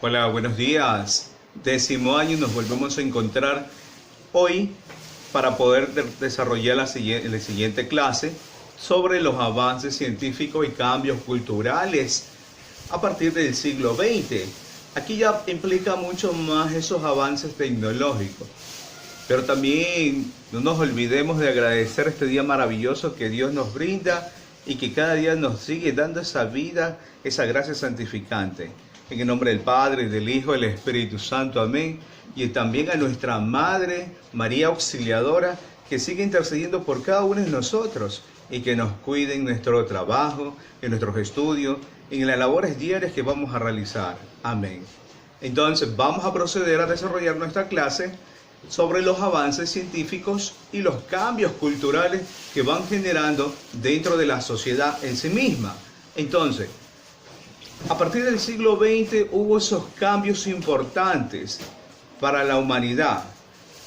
Hola, buenos días. 10º año nos volvemos a encontrar hoy para poder desarrollar la siguiente clase sobre los avances científicos y cambios culturales a partir del siglo XX. Aquí ya implica mucho más esos avances tecnológicos. Pero también no nos olvidemos de agradecer este día maravilloso que Dios nos brinda y que cada día nos sigue dando esa vida, esa gracia santificante. En el nombre del Padre, del Hijo y del Espíritu Santo. Amén. Y también a nuestra Madre María Auxiliadora, que sigue intercediendo por cada uno de nosotros y que nos cuide en nuestro trabajo, en nuestros estudios, en las labores diarias que vamos a realizar. Amén. Entonces vamos a proceder a desarrollar nuestra clase sobre los avances científicos y los cambios culturales que van generando dentro de la sociedad en sí misma. Entonces, a partir del siglo XX hubo esos cambios importantes para la humanidad,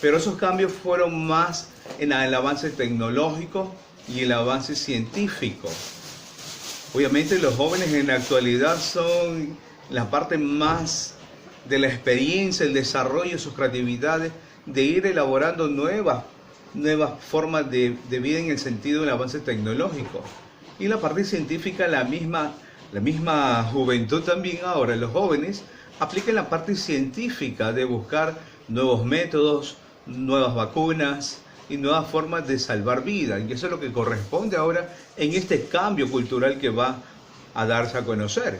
pero esos cambios fueron más en el avance tecnológico y el avance científico. Obviamente los jóvenes en la actualidad son la parte más de la experiencia, el desarrollo de sus creatividades, de ir elaborando nuevas formas de vida en el sentido del avance tecnológico. Y la parte científica, la misma juventud también ahora, los jóvenes aplican la parte científica de buscar nuevos métodos, nuevas vacunas y nuevas formas de salvar vidas. Y eso es lo que corresponde ahora en este cambio cultural que va a darse a conocer.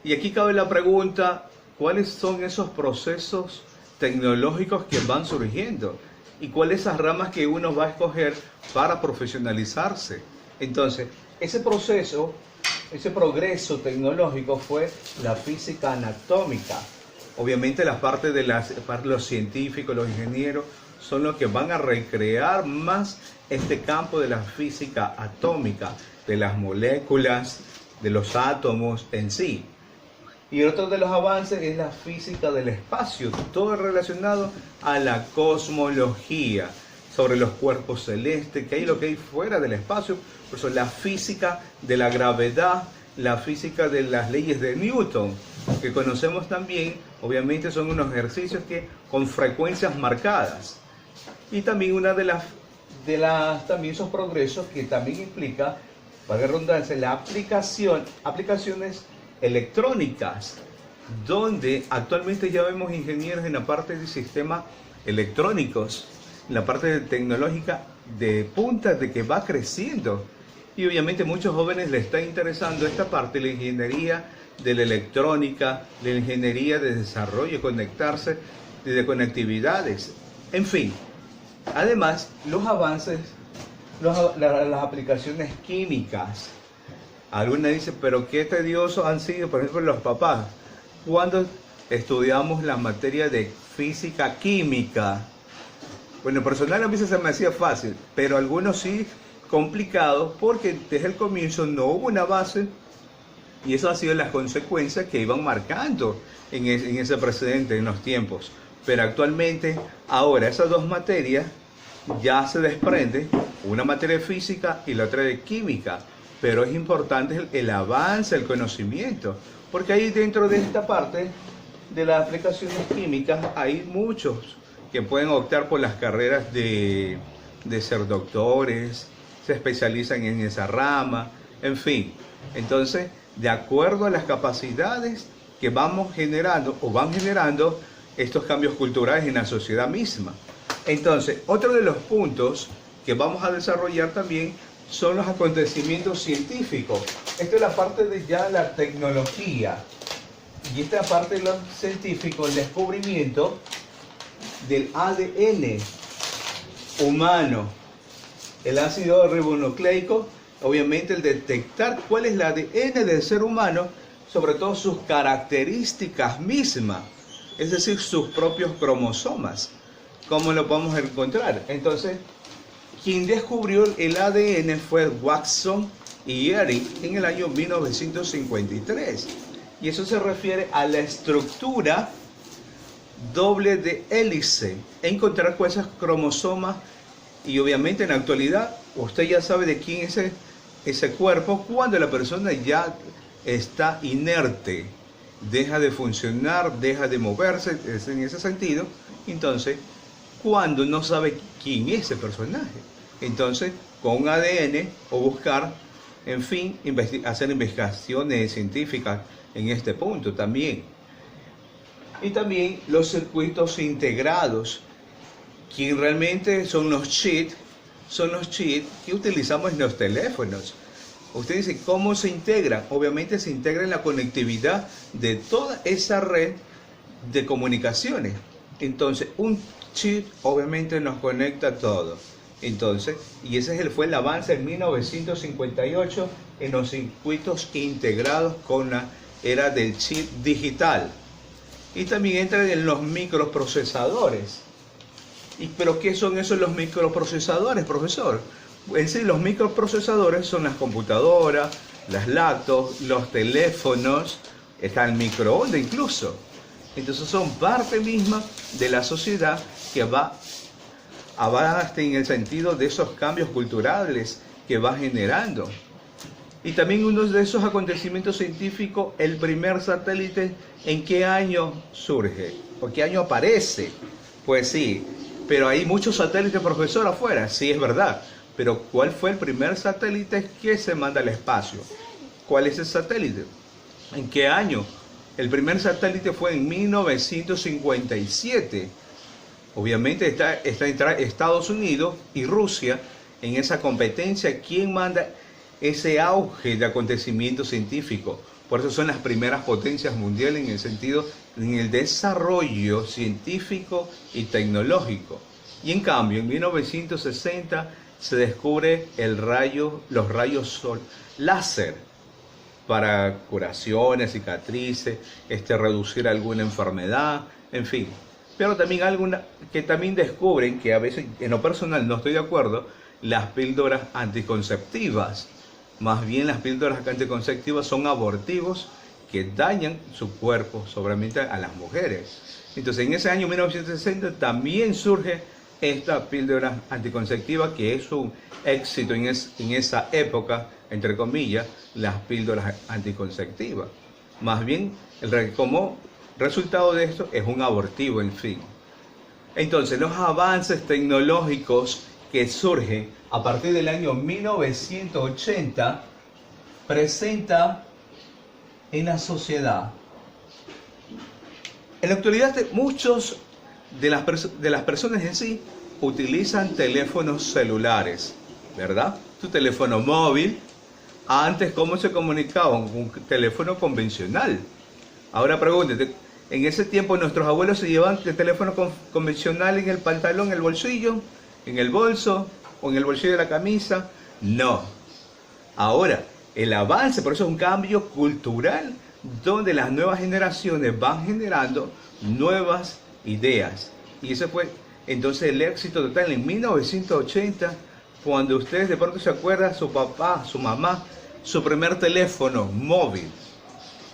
Y aquí cabe la pregunta, ¿cuáles son esos procesos tecnológicos que van surgiendo? ¿Y cuáles esas ramas que uno va a escoger para profesionalizarse? Entonces, ese progreso tecnológico fue la física anatómica. Obviamente la parte de los científicos, los ingenieros, son los que van a recrear más este campo de la física atómica, de las moléculas, de los átomos en sí. Y otro de los avances es la física del espacio, todo relacionado a la cosmología, sobre los cuerpos celestes, que hay lo que hay fuera del espacio. Por eso la física de la gravedad, la física de las leyes de Newton, que conocemos también, obviamente son unos ejercicios que con frecuencias marcadas. Y también una de también esos progresos que también implica, para redundancia, la aplicaciones electrónicas, donde actualmente ya vemos ingenieros en la parte de sistemas electrónicos, la parte tecnológica de punta, de que va creciendo. Y obviamente muchos jóvenes les está interesando esta parte de la ingeniería de la electrónica, de la ingeniería de desarrollo, conectarse, de conectividades, en fin. Además, los avances, las aplicaciones químicas. Algunos dicen, pero qué tediosos han sido, por ejemplo, los papás, cuando estudiamos la materia de física química. Bueno, personal a mí se me hacía fácil, pero algunos sí complicado, porque desde el comienzo no hubo una base, y eso ha sido las consecuencias que iban marcando en ese precedente, en los tiempos. Pero actualmente, ahora esas dos materias ya se desprende, una materia de física y la otra de química. Pero es importante el avance, el conocimiento, porque ahí dentro de esta parte de las aplicaciones químicas hay muchos que pueden optar por las carreras de ser doctores, se especializan en esa rama, en fin. Entonces, de acuerdo a las capacidades que vamos generando o van generando estos cambios culturales en la sociedad misma. Entonces, otro de los puntos que vamos a desarrollar también son los acontecimientos científicos. Esta es la parte de ya la tecnología. Y esta parte de los científicos, el descubrimiento del ADN humano, el ácido ribonucleico, obviamente el detectar cuál es el ADN del ser humano, sobre todo sus características mismas, es decir, sus propios cromosomas. ¿Cómo lo podemos encontrar? Entonces, quien descubrió el ADN fue Watson y Crick en el año 1953. Y eso se refiere a la estructura doble de hélice, encontrar con esos cromosomas. Y obviamente en la actualidad usted ya sabe de quién es ese cuerpo cuando la persona ya está inerte, deja de funcionar, deja de moverse, es en ese sentido. Entonces, cuando no sabe quién es ese personaje, entonces con un ADN o buscar, en fin, hacer investigaciones científicas en este punto también. Y también los circuitos integrados, que realmente son los chips que utilizamos en los teléfonos. Usted dice, ¿cómo se integran? Obviamente se integra en la conectividad de toda esa red de comunicaciones. Entonces, un chip obviamente nos conecta a todo. Entonces, y ese fue el avance en 1958 en los circuitos integrados con la era del chip digital. Y también entra en los microprocesadores. ¿Pero qué son esos los microprocesadores, profesor? En sí, los microprocesadores son las computadoras, las laptops, los teléfonos, está el microondas incluso. Entonces son parte misma de la sociedad que va hasta en el sentido de esos cambios culturales que va generando. Y también uno de esos acontecimientos científicos, el primer satélite, ¿en qué año surge? ¿O qué año aparece? Pues sí, pero hay muchos satélites, profesor, afuera, sí es verdad. Pero ¿cuál fue el primer satélite que se manda al espacio? ¿Cuál es el satélite? ¿En qué año? El primer satélite fue en 1957. Obviamente está Estados Unidos y Rusia en esa competencia. ¿Quién manda ese auge de acontecimientos científicos? Por eso son las primeras potencias mundiales en el sentido, en el desarrollo científico y tecnológico. Y en cambio, en 1960 se descubre los rayos sol láser para curaciones, cicatrices, reducir alguna enfermedad, en fin. Pero también que también descubren, que a veces en lo personal no estoy de acuerdo, las píldoras anticonceptivas. Más bien las píldoras anticonceptivas son abortivos que dañan su cuerpo, sobremente a las mujeres. Entonces en ese año 1960 también surge esta píldora anticonceptiva, que es un éxito en esa época, entre comillas, las píldoras anticonceptivas. Más bien, como resultado de esto es un abortivo, en fin. Entonces, los avances tecnológicos que surgen a partir del año 1980 presenta en la sociedad. En la actualidad, muchos de las personas en sí utilizan teléfonos celulares, ¿verdad? Tu teléfono móvil. Antes, ¿cómo se comunicaban? Un teléfono convencional. Ahora pregúntate, en ese tiempo nuestros abuelos se llevaban el teléfono convencional en el pantalón, en el bolsillo, en el bolso o en el bolsillo de la camisa. No. Ahora, el avance, por eso es un cambio cultural, donde las nuevas generaciones van generando nuevas ideas. Y ese fue entonces el éxito total en 1980, cuando ustedes de pronto se acuerdan, su papá, su mamá, su primer teléfono móvil.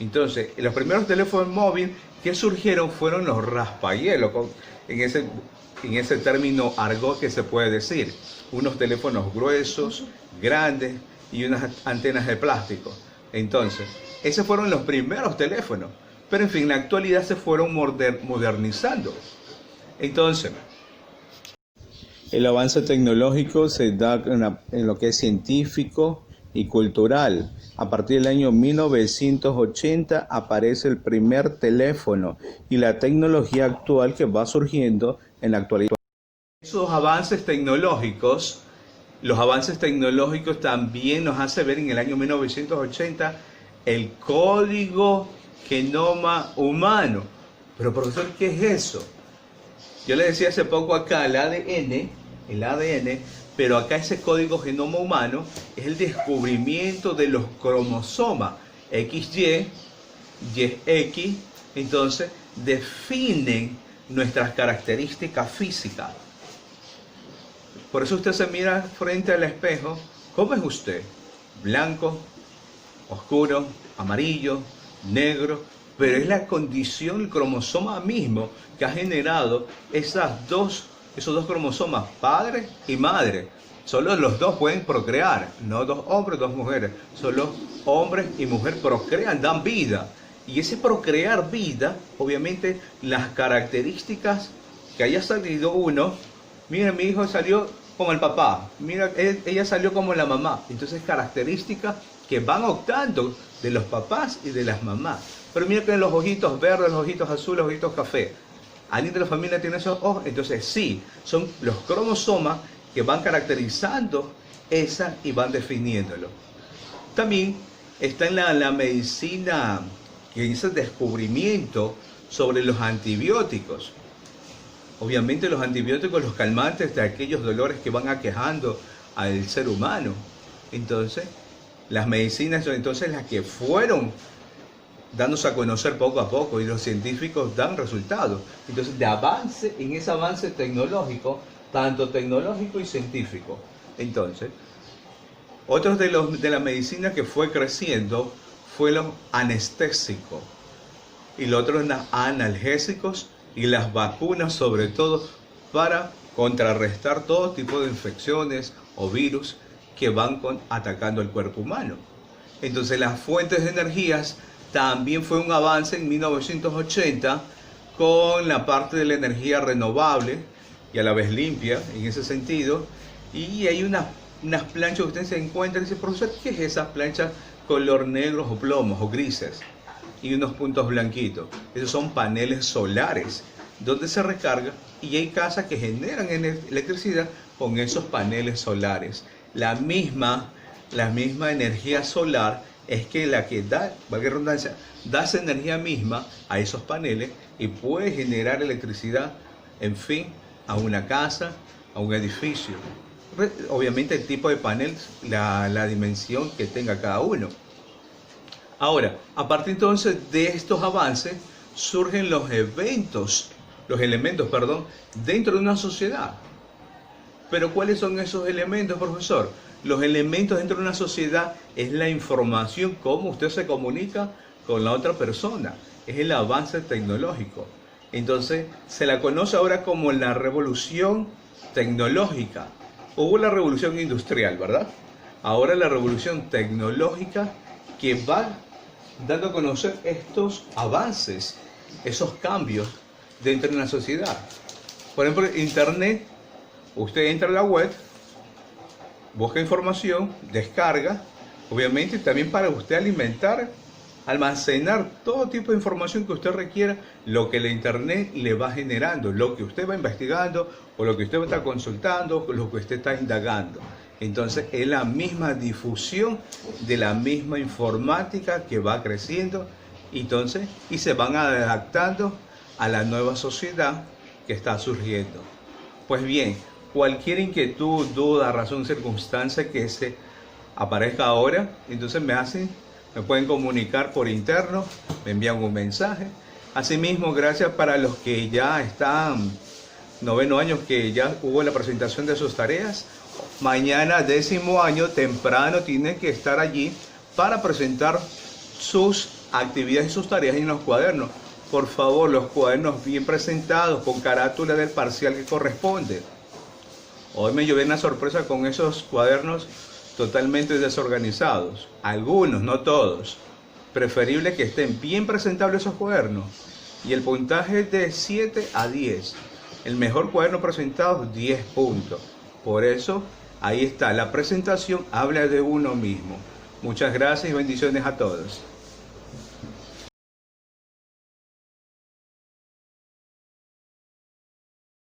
Entonces, los primeros teléfonos móviles que surgieron fueron los raspahielo, en ese término argot que se puede decir. Unos teléfonos gruesos, grandes y unas antenas de plástico. Entonces, esos fueron los primeros teléfonos. Pero en fin, en la actualidad se fueron modernizando. Entonces, el avance tecnológico se da en lo que es científico y cultural. A partir del año 1980 aparece el primer teléfono y la tecnología actual que va surgiendo en la actualidad. Esos avances tecnológicos, los avances tecnológicos también nos hace ver en el año 1980 el código genoma humano. Pero profesor, ¿qué es eso? Yo le decía hace poco acá el ADN, pero acá ese código genoma humano es el descubrimiento de los cromosomas XY, YX, entonces definen nuestras características físicas. Por eso usted se mira frente al espejo, ¿cómo es usted? Blanco, oscuro, amarillo, negro, pero es la condición, el cromosoma mismo que ha generado esos dos cromosomas, padre y madre. Solo los dos pueden procrear, no dos hombres, dos mujeres. Solo hombres y mujeres procrean, dan vida. Y ese procrear vida, obviamente las características que haya salido uno, mira, mi hijo salió como el papá, mira, ella salió como la mamá. Entonces características que van optando de los papás y de las mamás. Pero mira que los ojitos verdes, los ojitos azules, los ojitos café. ¿Alguien de la familia tiene esos ojos? Entonces sí, son los cromosomas que van caracterizando esa y van definiéndolo. También está en la medicina que hizo el descubrimiento sobre los antibióticos. Obviamente los antibióticos, los calmantes de aquellos dolores que van aquejando al ser humano. Entonces, las medicinas son entonces las que fueron dándose a conocer poco a poco y los científicos dan resultados. Entonces, de avance, en ese avance tecnológico, tanto tecnológico y científico. Entonces, otros de la medicina que fue creciendo fue los anestésicos y los otros analgésicos y las vacunas, sobre todo para contrarrestar todo tipo de infecciones o virus que van atacando el cuerpo humano. Entonces las fuentes de energías también fue un avance en 1980 con la parte de la energía renovable y a la vez limpia en ese sentido. Y hay unas planchas que ustedes se encuentran y dicen, profesor, ¿qué es esas planchas color negros o plomos o grises? Y unos puntos blanquitos. Esos son paneles solares donde se recarga y hay casas que generan electricidad con esos paneles solares. La misma energía solar es que la que da, valga la redundancia, da esa energía misma a esos paneles y puede generar electricidad, en fin, a una casa, a un edificio. Obviamente el tipo de panel, la dimensión que tenga cada uno. Ahora, a partir entonces de estos avances, surgen los elementos, dentro de una sociedad. Pero ¿cuáles son esos elementos, profesor? Los elementos dentro de una sociedad es la información, cómo usted se comunica con la otra persona. Es el avance tecnológico. Entonces, se la conoce ahora como la revolución tecnológica. Hubo la revolución industrial, ¿verdad? Ahora la revolución tecnológica que va dando a conocer estos avances, esos cambios dentro de una sociedad. Por ejemplo, Internet, usted entra a la web, busca información, descarga, obviamente también para usted alimentar, almacenar todo tipo de información que usted requiera, lo que el Internet le va generando, lo que usted va investigando, o lo que usted está consultando, o lo que usted está indagando. Entonces es la misma difusión de la misma informática que va creciendo entonces, y se van adaptando a la nueva sociedad que está surgiendo. Pues bien, cualquier inquietud, duda, razón, circunstancia que se aparezca ahora, entonces me pueden comunicar por interno, me envían un mensaje. Asimismo, gracias para los que ya están 9º año, que ya hubo la presentación de sus tareas. Mañana 10º año temprano tienen que estar allí para presentar sus actividades y sus tareas en los cuadernos. Por favor, los cuadernos bien presentados con carátula del parcial que corresponde. Hoy me llevé una sorpresa con esos cuadernos totalmente desorganizados. Algunos, no todos. Preferible que estén bien presentables esos cuadernos. Y el puntaje es de 7 a 10. El mejor cuaderno presentado, 10 puntos. Por eso, ahí está, la presentación habla de uno mismo. Muchas gracias y bendiciones a todos.